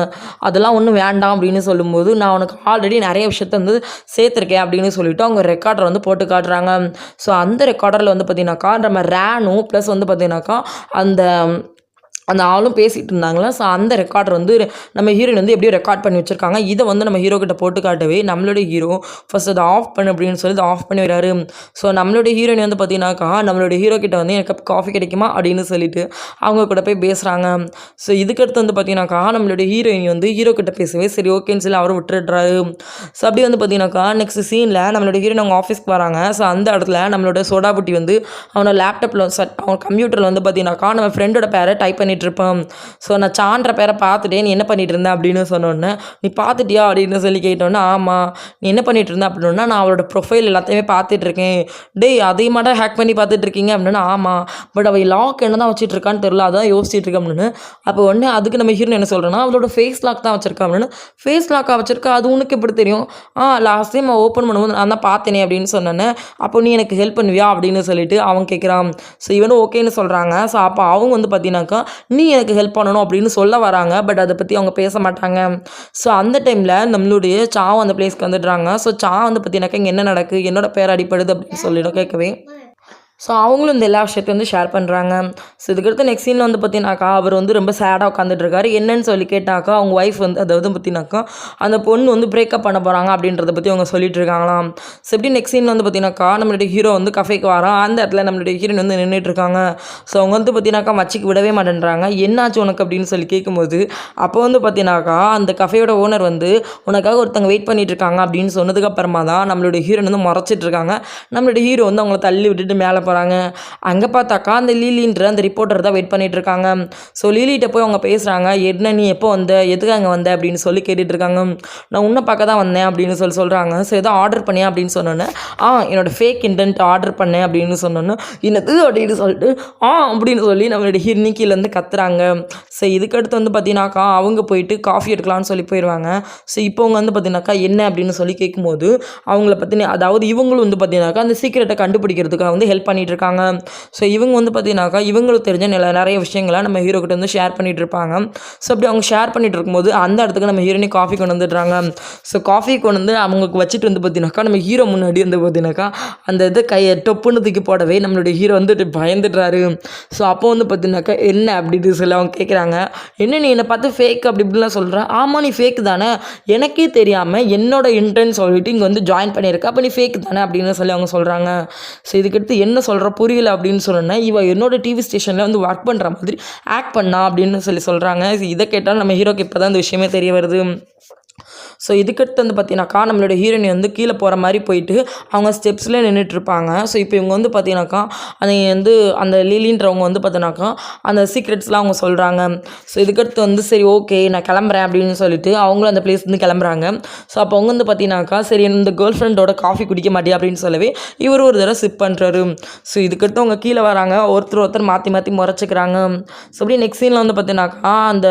அதெல்லாம் ஒன்றும் வேண்டாம் அப்படின்னு சொல்லும்போது நான் உனக்கு ஆல்ரெடி நிறைய விஷயத்த வந்து சேர்த்துருக்கேன் அப்படின்னு சொல்லிவிட்டு அவங்க ரெக்கார்டர் வந்து போட்டு காட்டுறாங்க. ஸோ அந்த ரெக்கார்டரில் வந்து பார்த்தீங்கன்னாக்கா நம்ம ரேனும் ப்ளஸ் வந்து பார்த்தீங்கன்னாக்கா அந்த ஆளும் பேசிகிட்டு இருந்தாங்களா. ஸோ அந்த ரெக்கார்டர் வந்து நம்ம ஹீரோயின் வந்து எப்படியோ ரெக்கார்ட் பண்ணி வச்சுருக்காங்க. இதை வந்து நம்ம ஹீரோ கிட்ட போட்டு காட்டவே நம்மளுடைய ஹீரோ ஃபஸ்ட் அதை ஆஃப் பண்ணு அப்படின்னு சொல்லி அதை ஆஃப் பண்ணி வராரு. ஸோ நம்மளுடைய ஹீரோயின் வந்து பார்த்தீங்கன்னாக்கா நம்மளுடைய ஹீரோ கிட்ட வந்து எனக்கு காஃபி கிடைக்குமா அப்படின்னு சொல்லிட்டு அவங்க கூட போய் பேசுகிறாங்க. ஸோ இதுக்கடுத்து வந்து பார்த்தீங்கன்னாக்கா நம்மளுடைய ஹீரோயின் வந்து ஹீரோ கிட்ட பேசவே சரி ஓகேன்னு சொல்லி அவரை விட்டுடுறாரு. ஸோ அப்படி வந்து பார்த்தீங்கன்னாக்கா நெக்ஸ்ட் சீனில் நம்மளுடைய ஹீரோயின் அவங்க ஆஃபீஸ்க்கு வராங்க. ஸோ அந்த இடத்துல நம்மளோட சோடா புட்டி வந்து அவனோட லேப்டாப்பில் அவன் கம்ப்யூட்டரில் வந்து பார்த்தீங்கன்னாக்கா நம்ம ஃப்ரெண்டோட பேரை டைப் பண்ணி இருப்பேன். ஸோ நான் சான்ற பேரை பார்த்துட்டேன், நீ என்ன பண்ணிட்டு இருந்த அப்படின்னு சொன்னோன்னே, நீ பார்த்துட்டியா அப்படின்னு சொல்லி கேட்டோன்னே, ஆமாம் நீ என்ன பண்ணிட்டு இருந்த அப்படின்னா, நான் அவளோட ப்ரொஃபைல் எல்லாத்தையுமே பார்த்துட்டு இருக்கேன். டேய் அதையும் மட்டும் ஹேக் பண்ணி பார்த்துட்டு இருக்கீங்க அப்படின்னா, ஆமாம் பட் அவள் லாக் என்ன தான் வச்சுட்டு இருக்கான்னு தெரியல, அதான் யோசிச்சுட்டு இருக்கேன் அப்படின்னு. அப்போ உடனே அதுக்கு நம்ம ஹீரோ என்ன சொல்கிறேன்னா, அவளோட ஃபேஸ் லாக் தான் வச்சிருக்கா அப்படின்னு. ஃபேஸ் லாக்காக வச்சிருக்கா, அது உனக்கு எப்படி தெரியும்? லாஸ்ட் டைம் ஓப்பன் பண்ணும்போது நான் தான் பார்த்தேனே அப்படின்னு சொன்னேன்னே, அப்போ நீ எனக்கு ஹெல்ப் பண்ணுவியா அப்படின்னு சொல்லிட்டு அவன் கேட்குறான். ஸோ இவனும் ஓகேன்னு சொல்கிறாங்க. ஸோ அப்போ அவங்க வந்து பார்த்தீங்கன்னாக்கா நீ எனக்கு ஹெல்ப் பண்ணணும் அப்படின்னு சொல்ல வராங்க. பட் அதை பற்றி அவங்க பேச மாட்டாங்க. ஸோ அந்த டைமில் நம்மளுடைய சாவும் அந்த பிளேஸ்க்கு வந்துடுறாங்க. ஸோ வந்து பார்த்தீங்கன்னாக்கா இங்கே என்ன நடக்குது, என்னோட பேர் அடிப்படுது அப்படின்னு சொல்லிடும் கேட்கவே. ஸோ அவங்களும் இந்த எல்லா விஷயத்தையும் வந்து ஷேர் பண்ணுறாங்க. ஸோ இதுக்கடுத்து நெக்ஸ்ட் சீனில் வந்து பார்த்தீங்கன்னாக்கா அவர் வந்து ரொம்ப சேடாக உட்காந்துட்ருக்காரு. என்னன்னு சொல்லி கேட்டாக்கா அவங்க ஒய்ஃப் வந்து அதாவது பார்த்தீங்கன்னாக்கா அந்த பொண்ணு வந்து பிரேக்கப் பண்ண போகிறாங்க அப்படின்றத பற்றி அவங்க சொல்லிட்டு இருக்காங்களாம். ஸோ எப்படி நெக்ஸ்ட் சீனில் வந்து பார்த்தீங்கன்னாக்கா நம்மளுடைய ஹீரோ வந்து கஃபேக்கு வரான். அந்த இடத்துல நம்மளுடைய ஹீரோயின் வந்து நின்றுட்டு இருக்காங்க. ஸோ அவங்க வந்து பார்த்தீங்கன்னாக்கா மச்சிக்கு விடவே மாட்டேன்றாங்க. என்னாச்சு உனக்கு அப்படின்னு சொல்லி கேட்கும்போது அப்போ வந்து பார்த்தீங்கன்னாக்கா அந்த கஃபேயோட ஓனர் வந்து உனக்காக ஒருத்தங்க வெயிட் பண்ணிட்டு இருக்காங்க அப்படின்னு சொன்னதுக்கு அப்புறமா தான் நம்மளுடைய ஹீரோயின் வந்து முறைச்சிட்டு இருக்காங்க. நம்மளுடைய ஹீரோ வந்து அவங்கள தள்ளி விட்டுட்டு மேலே போகிறாங்க. அங்கே பார்த்தாக்கா அந்த லீலின்ற அந்த ரிப்போர்ட்டர் தான் வெயிட் பண்ணிட்டு இருக்காங்க. ஸோ லீலிட்ட போய் அவங்க பேசுகிறாங்க. என்ன நீ எப்போ வந்த, எதுக்கு அங்கே வந்த அப்படின்னு சொல்லி கேட்டுட்டு இருக்காங்க. நான் உன்னை பார்க்க தான் வந்தேன் அப்படின்னு சொல்கிறாங்க. ஸோ எதோ ஆர்டர் பண்ணியா அப்படின்னு சொன்னோன்னே என்னோட ஃபேக் இன்டென்ட் ஆர்டர் பண்ணேன் அப்படின்னு சொன்னோன்னே என்னது அப்படின்னு சொல்லிட்டு அப்படின்னு சொல்லி நம்மளோட ஹிர்னிக்கிலேருந்து கத்துறாங்க. ஸோ இதுக்கடுத்து வந்து பார்த்தீங்கன்னாக்கா அவங்க போயிட்டு காஃபி எடுக்கலாம்னு சொல்லி போயிடுவாங்க. ஸோ இப்போ அவங்க வந்து பார்த்தீங்கன்னாக்கா என்ன அப்படின்னு சொல்லி கேட்கும்போது அவங்கள பற்றி அதாவது இவங்களும் வந்து பார்த்தீங்கன்னாக்கா அந்த சீக்கிரட்டை கண்டுபிடிக்கிறதுக்காக வந்து ஹெல்ப் பண்ணிட்டு இருக்காங்க. ஸோ இவங்க வந்து பார்த்தீங்கன்னாக்கா இவங்களுக்கு தெரிஞ்ச நிறைய விஷயங்களை நம்ம ஹீரோ கிட்ட வந்து ஷேர் பண்ணிட்டு இருப்பாங்க. ஸோ அப்படி அவங்க ஷேர் பண்ணிட்டு இருக்கும்போது அந்த இடத்துக்கு நம்ம ஹீரோனி காஃபி கொண்டு வந்துடுறாங்க. ஸோ காஃபி கொண்டு வந்து அவங்களுக்கு வச்சுட்டு வந்து பார்த்தீங்கன்னாக்கா நம்ம ஹீரோ முன்னாடி வந்து பார்த்தீங்கன்னாக்கா அந்த இதை கையை டொப்புன்னு தூக்கி போடவே நம்மளுடைய ஹீரோ வந்துட்டு பயந்துடுறாரு. ஸோ அப்போ வந்து பார்த்தீங்கன்னாக்கா என்ன அப்படின்னு சொல்லி அவங்க கேட்குறாங்க. என்ன நீ என்னை பார்த்து ஃபேக் அப்படி இப்படிலாம் சொல்கிற? ஆமாம் நீ ஃபேக் தானே, எனக்கே தெரியாமல் என்னோட இன்டர்ன் சொல்லிட்டு இங்கே வந்து ஜாயின் பண்ணியிருக்க, அப்போ நீ ஃபேக் தானே அப்படின்னு சொல்லி அவங்க சொல்கிறாங்க. ஸோ இதுக்கடுத்து என்ன சொல்கிற புரியல அப்படின்னு சொன்னேன்னா இவ என்னோட டிவி ஸ்டேஷனில் வந்து ஒர்க் பண்ணுற மாதிரி ஆக்ட் பண்ணா அப்படின்னு சொல்லி சொல்கிறாங்க. இதை கேட்டால் நம்ம ஹீரோக்கு இப்போ தான் இந்த விஷயமே தெரிய வருது. ஸோ இதுக்கடுத்து வந்து பார்த்தீங்கன்னாக்கா நம்மளோட ஹீரோயின் வந்து கீழே போகிற மாதிரி போயிட்டு அவங்க ஸ்டெப்ஸ்லேயே நின்றுட்டுருப்பாங்க. ஸோ இப்போ இவங்க வந்து பார்த்தீங்கன்னாக்கா அதை வந்து அந்த லிலின்றவங்க வந்து பார்த்தீங்கன்னாக்கா அந்த சீக்ரெட்ஸ்லாம் அவங்க சொல்கிறாங்க. ஸோ இதுக்கடுத்து வந்து சரி ஓகே நான் கிளம்புறேன் அப்படின்னு சொல்லிட்டு அவங்களும் அந்த பிளேஸ் வந்து கிளம்புறாங்க. ஸோ அப்போ அவங்க வந்து பார்த்தீங்கன்னாக்கா சரி இந்த கேர்ள் ஃப்ரெண்டோட காஃபி குடிக்க மாட்டியா அப்படின்னு சொல்லவே இவர் ஒரு தடவை சிப் பண்ணுறாரு. ஸோ இதுக்கடுத்து அவங்க கீழே வராங்க, ஒருத்தர் மாற்றி மாற்றி முறைச்சிக்கிறாங்க. ஸோ அப்படியே நெக்ஸ்ட் சீனில் வந்து பார்த்தீங்கன்னாக்கா அந்த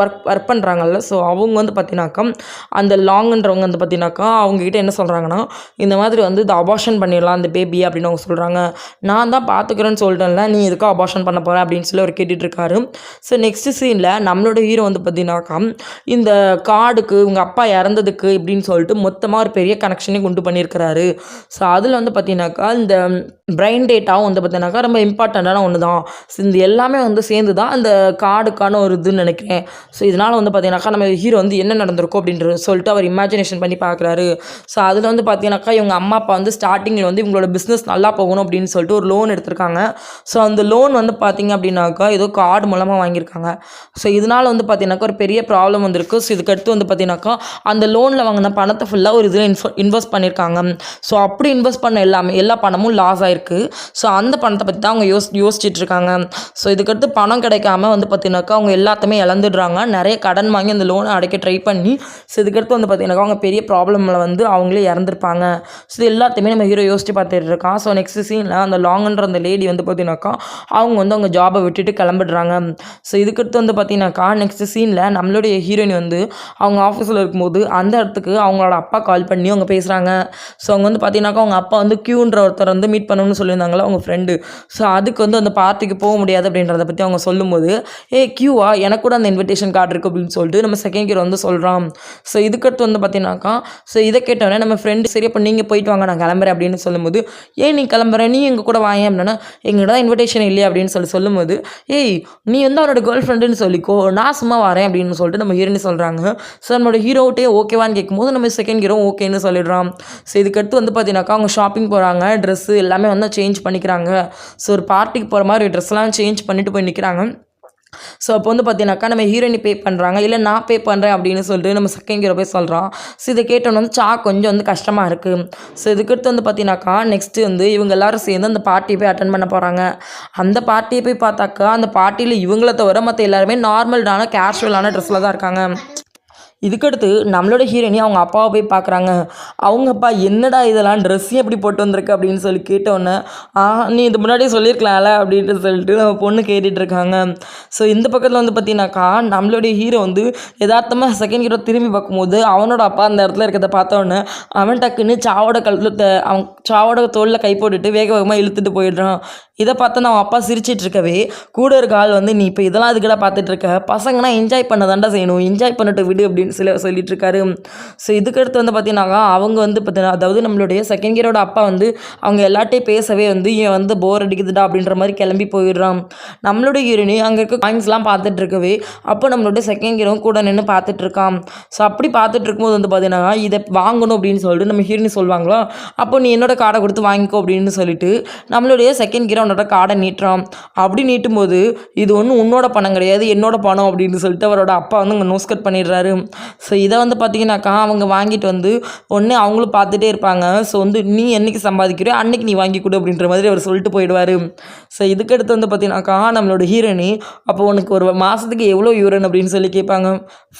ஒர்க் பண்ணுறாங்கல்ல, ஸோ அவங்க வந்து பார்த்தீங்கன்னாக்கா அந்த லாங்குன்றவங்க வந்து பார்த்தீங்கன்னாக்கா அவங்ககிட்ட என்ன சொல்கிறாங்கன்னா இந்த மாதிரி வந்து இது அபார்ஷன் பண்ணிடலாம் அந்த பேபி அப்படின்னு அவங்க சொல்கிறாங்க. நான் தான் பார்த்துக்கிறேன்னு சொல்லிட்டேன்ல, நீ எதுக்கும் அபார்ஷன் பண்ண போகிறேன் அப்படின்னு சொல்லி அவர் கேட்டுட்ருக்காரு. ஸோ நெக்ஸ்ட் சீனில் நம்மளோட ஹீரோ வந்து பார்த்தீங்கன்னாக்கா இந்த கார்டுக்கு உங்கள் அப்பா இறந்ததுக்கு இப்படின்னு சொல்லிட்டு மொத்தமாக ஒரு பெரிய கனெக்ஷனே கொண்டு பண்ணியிருக்கிறாரு. ஸோ அதில் வந்து பார்த்தீங்கன்னாக்கா இந்த பிரைன் டேட்டாவும் வந்து பார்த்தீங்கன்னாக்கா ரொம்ப இம்பார்ட்டண்ட்டான ஒன்று தான். ஸோ இந்த எல்லாமே வந்து சேர்ந்து தான் அந்த கார்டுக்கான ஒரு இதுன்னு நினைக்கிறேன். ஸோ இதனால் வந்து பார்த்தீங்கன்னாக்கா நம்ம ஹீரோ வந்து என்ன நடந்திருக்கும் அப்படின்றது சொல்லிட்டு அவர் இமேஜினேஷன் பண்ணி பார்க்குறாரு. ஸோ அதில் வந்து பார்த்தீங்கன்னாக்கா இவங்க அம்மா அப்பா வந்து ஸ்டார்டிங்கில் வந்து இவங்களோட பிஸ்னஸ் நல்லா போகணும் அப்படின்னு சொல்லிட்டு ஒரு லோன் எடுத்திருக்காங்க. ஸோ அந்த லோன் வந்து பார்த்தீங்க அப்படின்னாக்கா ஏதோ கார்டு மூலமாக வாங்கியிருக்காங்க. ஸோ இதனால் வந்து பார்த்தீங்கன்னாக்கா ஒரு பெரிய ப்ராப்ளம் வந்திருக்கு. ஸோ இதுக்கடுத்து வந்து பார்த்தீங்கன்னாக்கா அந்த லோனில் வாங்கின பணத்தை ஃபுல்லாக ஒரு இதில் இன்வெஸ்ட் பண்ணியிருக்காங்க. ஸோ அப்படி இன்வெஸ்ட் பண்ண எல்லா பணமும் லாஸ் ஆயிருக்கு. ஸோ அந்த பணத்தை பற்றி தான் அவங்க யோசிச்சுட்டு இருக்காங்க. ஸோ இதுக்கடுத்து பணம் கிடைக்காம வந்து பார்த்தீங்கன்னாக்கா அவங்க எல்லாத்தையுமே இழந்துடுறாங்க. நிறைய கடன் வாங்கி அந்த லோனை அடைக்க ட்ரை பண்ணி ஸோ இதுக்கடுத்து வந்து பார்த்தீங்கன்னாக்கா அவங்க பெரிய ப்ராப்ளமில் வந்து அவங்களே இறந்துருப்பாங்க. ஸோ இது எல்லாத்தையுமே நம்ம ஹீரோ யோசிச்சு பார்த்துட்டு இருக்கான். ஸோ நெக்ஸ்ட் சீனில் அந்த லாங்குன்ற அந்த லேடி வந்து பார்த்தீங்கன்னாக்கா அவங்க வந்து அவங்க ஜாபை விட்டுட்டு கிளம்பிடுறாங்க. ஸோ இதுக்கடுத்து வந்து பார்த்தீங்கன்னாக்கா நெக்ஸ்ட் சீனில் நம்மளுடைய ஹீரோயின் வந்து அவங்க ஆஃபீஸில் இருக்கும்போது அந்த இடத்துக்கு அவங்களோட அப்பா கால் பண்ணி அவங்க பேசுகிறாங்க. ஸோ அவங்க வந்து பார்த்தீங்கன்னாக்கா அவங்க அப்பா வந்து கியூன்ற ஒருத்தர் வந்து மீட் பண்ணணும்னு சொல்லியிருந்தாங்களா அவங்க ஃப்ரெண்டு. ஸோ அதுக்கு வந்து அந்த பார்ட்டிக்கு போக முடியாது அப்படின்றத பற்றி அவங்க சொல்லும்போது கியூவா எனக்கு கூட அந்த இன்விடேஷன் கார்டு இருக்குது அப்படின்னு சொல்லிட்டு நம்ம செகண்ட் ஹீரோ வந்து சொல்கிறான். ஸோ இதுக்கடுத்து வந்து பார்த்தீங்கன்னாக்கா ஸோ இதை கேட்டோடனே நம்ம ஃப்ரெண்டு சரி அப்போ நீங்கள் போயிட்டு வாங்க நான் கிளம்புறேன் அப்படின்னு சொல்லும்போது ஏன் நீ கிளம்புறேன் நீ எங்கள் கூட வாங்க அப்படின்னா எங்கள்கிட்ட தான் இன்விடேஷன் இல்லையா அப்படின்னு சொல்லும்போது நீ வந்து அவனோட கேர்ள் ஃப்ரெண்டுன்னு சொல்லிக்கோ நான் சும்மா வரேன் அப்படின்னு சொல்லிட்டு நம்ம ஹீரோன்னு சொல்கிறாங்க. ஸோ நம்மளோட ஹீரோட்டே ஓகேவான்னு கேட்கும்போது நம்ம செகண்ட் ஹீரோ ஓகேன்னு சொல்லிடுறான். ஸோ இதுக்கடுத்து வந்து பார்த்தீங்கன்னாக்கா அவங்க ஷாப்பிங் போகிறாங்க, ட்ரெஸ்ஸு எல்லாமே வந்து சேஞ்ச் பண்ணிக்கிறாங்க. ஸோ ஒரு பார்ட்டிக்கு போகிற மாதிரி ட்ரெஸ்லாம் சேஞ்ச் பண்ணிட்டு போய் நிற்கிறாங்க. ஸோ அப்போ வந்து பார்த்தீங்கன்னாக்கா நம்ம ஹீரோயினி பே பண்ணுறாங்க, இல்லை நான் பே பண்ணுறேன் அப்படின்னு சொல்லிட்டு நம்ம செகண்ட் ஹீரோ போய் சொல்கிறான். ஸோ இதை கேட்டோன்னு வந்து கொஞ்சம் வந்து கஷ்டமாக இருக்குது. ஸோ இதுக்கடுத்து வந்து பார்த்தீங்கன்னாக்கா நெக்ஸ்ட்டு வந்து இவங்க எல்லோரும் சேர்ந்து அந்த பார்ட்டியை போய் அட்டன் பண்ண போகிறாங்க. அந்த பார்ட்டியை போய் பார்த்தாக்கா அந்த பார்ட்டியில் இவங்கள தவிர மற்ற எல்லாருமே நார்மலான கேஷுவலான ட்ரெஸ்ஸில் தான் இருக்காங்க. இதுக்கடுத்து நம்மளோட ஹீரோயினி அவங்க அப்பாவை போய் பார்க்குறாங்க. அவங்க அப்பா என்னடா இதெல்லாம் ட்ரெஸ்ஸே எப்படி போட்டு வந்திருக்கு அப்படின்னு சொல்லி கேட்டோன்னே நீ இது முன்னாடியே சொல்லியிருக்கலாம்ல அப்படின்ட்டு சொல்லிட்டு நம்ம பொண்ணு கேட்டுட்ருக்காங்க. ஸோ இந்த பக்கத்தில் வந்து பார்த்தீங்கன்னாக்கா நம்மளுடைய ஹீரோ வந்து யதார்த்தமாக செகண்ட் ஹீரோ திரும்பி பார்க்கும்போது அவனோட அப்பா அந்த இடத்துல இருக்கிறத பார்த்தோன்னே அவன் டக்குன்னு சாவோட தோளில் கை போட்டுட்டு வேக வேகமாக இழுத்துட்டு போயிடுறான். இதை பார்த்து நான் அப்பா சிரிச்சிட்டு இருக்கவே கூட இருக்க ஆள் வந்து நீ இப்போ இதெல்லாம் அதுக்கிட்ட பார்த்துட்டு இருக்க, பசங்கன்னா என்ஜாய் பண்ண தாண்டா செய்யணும், என்ஜாய் பண்ணிட்டு விடு அப்படின்னு சொல்லிட்டு இருக்காரு. ஸோ இதுக்கடுத்து வந்து பார்த்தீங்கன்னா அவங்க வந்து பார்த்தீங்கன்னா அதாவது நம்மளுடைய செகண்ட் ஹீரோட அப்பா வந்து அவங்க எல்லாட்டையும் பேசவே வந்து இவன் வந்து போர் அடிக்குதுடா அப்படின்ற மாதிரி கிளம்பி போயிடுறான். நம்மளுடைய ஹீரோனி அங்கே இருக்க காயின்ஸ்லாம் பார்த்துட்டு இருக்கவே அப்போ நம்மளுடைய செகண்ட் ஹீரோ கூட நின்று பார்த்துட்டு இருக்கான். ஸோ அப்படி பார்த்துட்டு இருக்கும்போது வந்து பார்த்தீங்கன்னா இதை வாங்கணும் அப்படின்னு சொல்லிட்டு நம்ம ஹீரோனி சொல்லுவாங்களோ அப்போ நீ என்னோட கார்டை கொடுத்து வாங்கிக்கோ அப்படின்னு சொல்லிட்டு நம்மளுடைய செகண்ட் ஹீரோ அவனோட கார்டை நீட்டுறான். அப்படி நீட்டும் போது இது ஒன்றும் உன்னோட பணம் கிடையாது என்னோட பணம் அப்படின்னு சொல்லிட்டு அவரோட அப்பா வந்து அங்கே நோஸ் கட் பண்ணிடுறாரு. ஸோ இதை வந்து பார்த்தீங்கன்னாக்கா அவங்க வாங்கிட்டு வந்து ஒன்று அவங்களும் பார்த்துட்டே இருப்பாங்க. ஸோ வந்து நீ என்னைக்கு சம்பாதிக்கிறியோ அன்னைக்கு நீ வாங்கி கொடு அப்படின்ற மாதிரி அவர் சொல்லிட்டு போயிடுவார். ஸோ இதுக்கடுத்து வந்து பார்த்தீங்கன்னாக்கா நம்மளோட ஹீரோனி அப்போ உனக்கு ஒரு மாதத்துக்கு எவ்வளோ யூரன் அப்படின்னு சொல்லி கேட்பாங்க.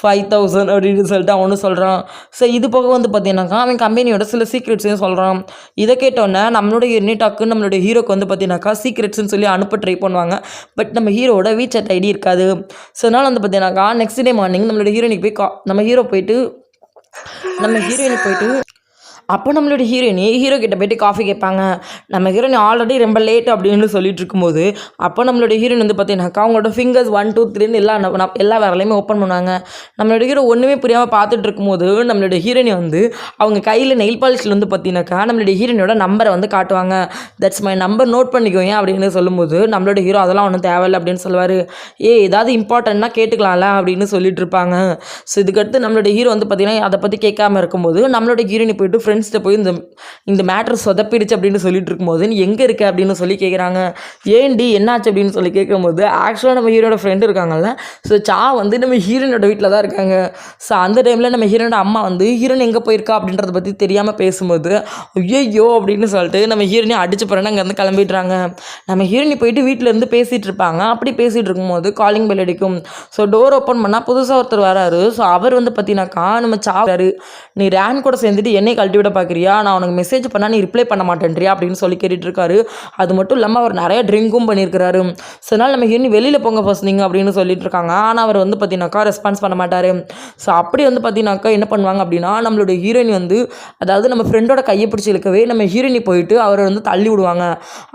5000 அப்படின்னு சொல்லிட்டு அவனும் சொல்கிறான். ஸோ இது போக வந்து பார்த்தீங்கன்னாக்கா அவன் கம்பெனியோட சில சீக்ரெட்ஸையும் சொல்கிறான். இதை கேட்டோன்னே நம்மளோட டக்குன்னு நம்மளோட ஹீரோக்கு வந்து பார்த்தீங்கன்னாக்கா சீக்ரெட்ஸ்ன்னு சொல்லி அனுப்ப ட்ரை பண்ணுவாங்க. பட் நம்ம ஹீரோட வீசாட் ஐடி இருக்காது. ஸோ அதனால் வந்து பார்த்தீங்கன்னாக்கா நெக்ஸ்ட் டே மார்னிங் நம்மளோட ஹீரோனிக்கு போய் நம்ம ஹீரோயினி போயிட்டு அப்போ நம்மளோட ஹீரோ கிட்ட போய்ட்டு காஃபி கேட்பாங்க. நம்ம ஹீரோயின் ஆல்ரெடி ரொம்ப லேட் அப்படின்னு சொல்லிட்டு இருக்கும்போது அப்போ நம்மளோட ஹீரோயின் வந்து பார்த்தீங்கன்னாக்கா அவங்களோட ஃபிங்கர்ஸ் 1 2 3 எல்லா விரலையுமே ஓப்பன் பண்ணுவாங்க. நம்மளோட ஹீரோ ஒன்றுமே புரியாமல் பார்த்துட்டு இருக்கும்போது நம்மளோட ஹீரோயினி வந்து அவங்க கையில் நெயில் பாலிஷில் வந்து பார்த்தீங்கன்னாக்கா நம்மளோட ஹீரோயினோட நம்பரை வந்து காட்டுவாங்க. தட்ஸ் மை நம்பர், நோட் பண்ணிக்கோங்க அப்படின்னு சொல்லும்போது நம்மளோட ஹீரோ அதெல்லாம் ஒன்றும் தேவையில்லை அப்படின்னு சொல்லுவார். ஏதாவது இம்பார்ட்டன்ட்னா கேட்டுக்கலாம்ல அப்படின்னு சொல்லிட்டு இருப்பாங்க. ஸோ இதுக்கடுத்து நம்மளோட ஹீரோ வந்து பார்த்தீங்கன்னா அதை பற்றி கேட்காம இருக்கும்போது நம்மளோட ஹீரோயினி போயிட்டு ஃப்ரெண்ட்ஸ்கிட்ட போய் இந்த மேட்ரு சொதப்பிடுச்சு அப்படின்னு சொல்லிட்டு இருக்கும்போது நீ எங்கே இருக்க அப்படின்னு சொல்லி கேட்குறாங்க. ஏன்டி என்னாச்சு அப்படின்னு சொல்லி கேட்கும்போது ஆக்சுவலாக நம்ம ஹீரோட ஃப்ரெண்டு இருக்காங்கல்ல, ஸோ வந்து நம்ம ஹீரோனோட வீட்டில் தான் இருக்காங்க. ஸோ அந்த டைமில் நம்ம ஹீரோனோட அம்மா வந்து ஹீரோன் எங்கே போயிருக்கா அப்படின்றத பற்றி தெரியாமல் பேசும்போது ஐயோ அப்படின்னு சொல்லிட்டு நம்ம ஹீரோனி அடிச்சு போகிறேன்னு அங்கேருந்து கிளம்பிடுறாங்க. நம்ம ஹீரோனி போயிட்டு வீட்டிலேருந்து பேசிகிட்டு இருப்பாங்க. அப்படி பேசிகிட்டு இருக்கும்போது காலிங் பெல் அடிக்கும். ஸோ டோர் ஓப்பன் பண்ணால் புதுசாக ஒருத்தர் வராரு. ஸோ அவர் வந்து பார்த்தீங்கன்னாக்கா நம்ம சாவுறாரு. நீ ரேன் கூட சேர்ந்துட்டு என்னை கழட்டி விட பார்க்குறியா, நான் உனக்கு மெசேஜ் பண்ணால் நீ ரிப்ளை பண்ண மாட்டேன்றியா அப்படின்னு சொல்லி கேட்டுட்டு இருக்காரு. அது மட்டும் இல்லாமல் அவர் நிறைய ட்ரிங்கும் பண்ணியிருக்கிறாரு. ஸோ அதனால் நம்ம ஹீரோனி வெளியில் போங்க ஃபர்ஸ்ட் நீங்கள் அப்படின்னு சொல்லிட்டு இருக்காங்க. ஆனால் அவர் வந்து பார்த்தீங்கன்னாக்கா ரெஸ்பான்ஸ் பண்ண மாட்டார். ஸோ அப்படி வந்து பார்த்தீங்கன்னாக்கா என்ன பண்ணுவாங்க அப்படின்னா, நம்மளோட ஹீரோயின் வந்து அதாவது நம்ம ஃப்ரெண்டோட கையை பிடிச்சி இழுக்கவே நம்ம ஹீரோயினி போயிட்டு அவரை வந்து தள்ளி விடுவாங்க.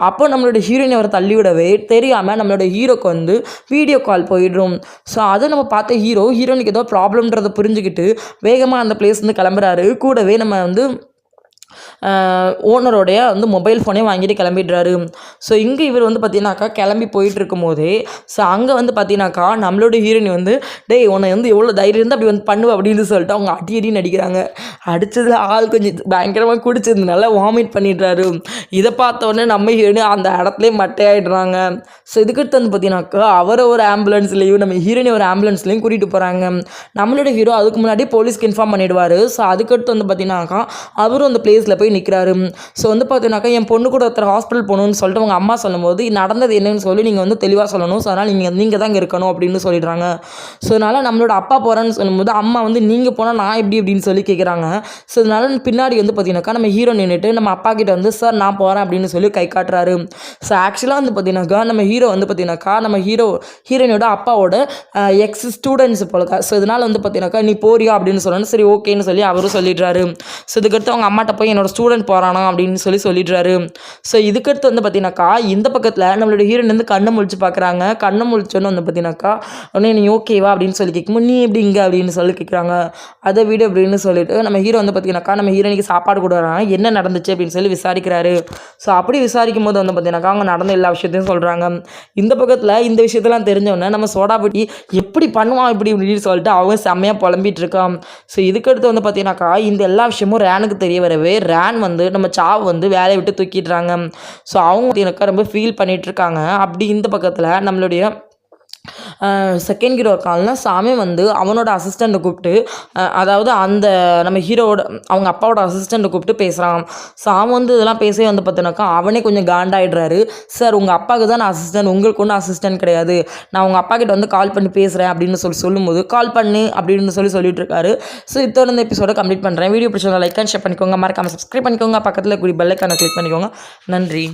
அப்போ நம்மளோட ஹீரோயினி அவரை தள்ளி விடவே தெரியாமல் நம்மளோட ஹீரோக்கு வந்து வீடியோ கால் போயிடும். ஸோ அதை நம்ம பார்த்த ஹீரோயினுக்கு ஏதோ ப்ராப்ளம்ன்றதை புரிஞ்சுக்கிட்டு வேகமாக அந்த பிளேஸ் வந்து கிளம்புறாரு. கூடவே நம்ம வந்து ஓனரோடைய வந்து மொபைல் ஃபோனே வாங்கிட்டு கிளம்பிடுறாரு. ஸோ இங்கே இவர் வந்து பார்த்தீங்கன்னாக்கா கிளம்பி போயிட்டு இருக்கும்போதே ஸோ அங்கே வந்து பார்த்தீங்கன்னாக்கா நம்மளோட ஹீரோயினி வந்து டேய் உன்னை வந்து எவ்வளோ தைரியம் இருந்தால் அப்படி வந்து பண்ணுவேன் அப்படின்னு சொல்லிட்டு அவங்க அடி நடிக்கிறாங்க. அடித்ததில் ஆள் கொஞ்சம் பயங்கரமாக குடிச்சதுனால வாமிட் பண்ணிடுறாரு. இதை பார்த்தோன்னே நம்ம ஹீரோயினி அந்த இடத்துலேயே மட்டையாயிடுறாங்க. ஸோ இதுக்கடுத்து வந்து பார்த்தீங்கன்னாக்கா அவரை ஒரு ஆம்புலன்ஸ்லேயும் நம்ம ஹீரோயினி ஒரு ஆம்புலன்ஸ்லேயும் கூட்டிகிட்டு போகிறாங்க. நம்மளோட ஹீரோ அதுக்கு முன்னாடி போலீஸ்க்கு இன்ஃபார்ம் பண்ணிடுவார். ஸோ அதுக்கடுத்து வந்து பார்த்தீங்கன்னாக்கா அவரும் அந்த பிளேஸில் போய் நிற்கிறாரு. ஸோ வந்து பார்த்தீங்கன்னாக்கா என் பொண்ணு கூட ஒருத்தர் ஹாஸ்பிட்டல் போகணும்னு சொல்லிட்டு அவங்க அம்மா சொல்லும்போது நடந்தது என்னன்னு சொல்லி நீங்கள் வந்து தெளிவாக சொல்லணும். ஸோ அதனால் நீங்கள் தான் இங்கே இருக்கணும் அப்படின்னு சொல்லிடுறாங்க. ஸோ அதனால் நம்மளோட அப்பா போகிறேன்னு சொல்லும்போது அம்மா வந்து நீங்கள் போனால் நான் எப்படி அப்படின்னு சொல்லி கேட்குறாங்க. ஸோ அதனால பின்னாடி வந்து பார்த்தீங்கன்னாக்கா நம்ம ஹீரோ நின்றுட்டு நம்ம அப்பா கிட்ட வந்து சார் நான் போகிறேன் அப்படின்னு சொல்லி கை காட்டுறாரு. ஸோ ஆக்சுவலாக வந்து பார்த்தீங்கன்னாக்கா நம்ம ஹீரோ வந்து பார்த்தீங்கன்னாக்கா நம்ம ஹீரோயினோட அப்பாவோட எக்ஸ் ஸ்டூடெண்ட்ஸ் போல. ஸோ இதனால் வந்து பார்த்தீங்கன்னாக்கா நீ போறியா அப்படின்னு சொல்லணும். சரி ஓகேன்னு சொல்லி அவரும் சொல்லிடுறாரு. ஸோ இதுக்கடுத்து அவங்க அம்மாட்ட போய் என்னோட ஸ்டூடெண்ட் போகிறானா அப்படின்னு சொல்லிடுறாரு. ஸோ இதுக்கடுத்து வந்து பார்த்தீங்கன்னாக்கா இந்த பக்கத்தில் நம்மளோட ஹீரோயின் வந்து கண்ணை முழிச்சு பார்க்குறாங்க. கண்ணை முழிச்சோன்னு வந்து பார்த்தீங்கன்னாக்கா உடனே நீ ஓகேவா அப்படின்னு சொல்லி கேட்கும்போது நீ எப்படி இங்கே அப்படின்னு சொல்லி கேட்குறாங்க. அதை வீடு அப்படின்னு சொல்லிட்டு நம்ம ஹீரோ வந்து பார்த்தீங்கன்னாக்கா நம்ம ஹீரோனிக்கு சாப்பாடு கொடுக்குறாங்க. என்ன நடந்துச்சு அப்படின்னு சொல்லி விசாரிக்கிறாரு. ஸோ அப்படி விசாரிக்கும் போது வந்து பார்த்தீங்கன்னாக்கா அவங்க நடந்த எல்லா விஷயத்தையும் சொல்கிறாங்க. இந்த பக்கத்தில் இந்த விஷயத்தெல்லாம் தெரிஞ்சவொடனே நம்ம சோடாபட்டி எப்படி பண்ணுவான் இப்படின்னு சொல்லிட்டு அவங்க செம்மையாக புலம்பிட்டு இருக்கான். ஸோ இதுக்கடுத்து வந்து பார்த்தீங்கன்னாக்கா இந்த எல்லா விஷயமும் ரேனுக்கு தெரிய வரவே ரேன் வந்து நம்ம வந்து வேலையை விட்டு தூக்கிடுறாங்க. ஸோ அவங்க எனக்கு ரொம்ப ஃபீல் பண்ணிட்டு இருக்காங்க. அப்படி இந்த பக்கத்தில் நம்மளுடைய செகண்ட் ஹீரோ இருக்காங்கன்னா சாமி வந்து அவனோட அசிஸ்டண்ட்டை கூப்பிட்டு அதாவது அந்த நம்ம ஹீரோவோட அவங்க அப்பாவோட அசிஸ்டண்ட்டை கூப்பிட்டு பேசுகிறான். ஸோ அவன் வந்து இதெல்லாம் பேசவே வந்து பார்த்தோன்னாக்கா அவனே கொஞ்சம் காண்டாயிடுறாரு. சார் உங்கள் அப்பாவுக்கு தான் நான் அசிஸ்டன்ட், உங்களுக்கு ஒன்றும் அசிஸ்டன்ட் கிடையாது, நான் உங்கள் அப்பா கிட்ட வந்து கால் பண்ணி பேசுகிறேன் அப்படின்னு சொல்லும்போது கால் பண்ணி அப்படின்னு சொல்லிட்டு இருக்காரு. ஸோ இதோட இந்த எபிசோட கம்ப்ளீட் பண்ணுறேன். வீடியோ பிடிச்சவங்க லைக் அண்ட் ஷேர் பண்ணிக்கோங்க, மறக்காமல் சப்ஸ்கிரைப் பண்ணிக்கோங்க, பக்கத்தில் கூடிய பெல் ஐக்கானை கிளிக் பண்ணிக்கோங்க. நன்றி.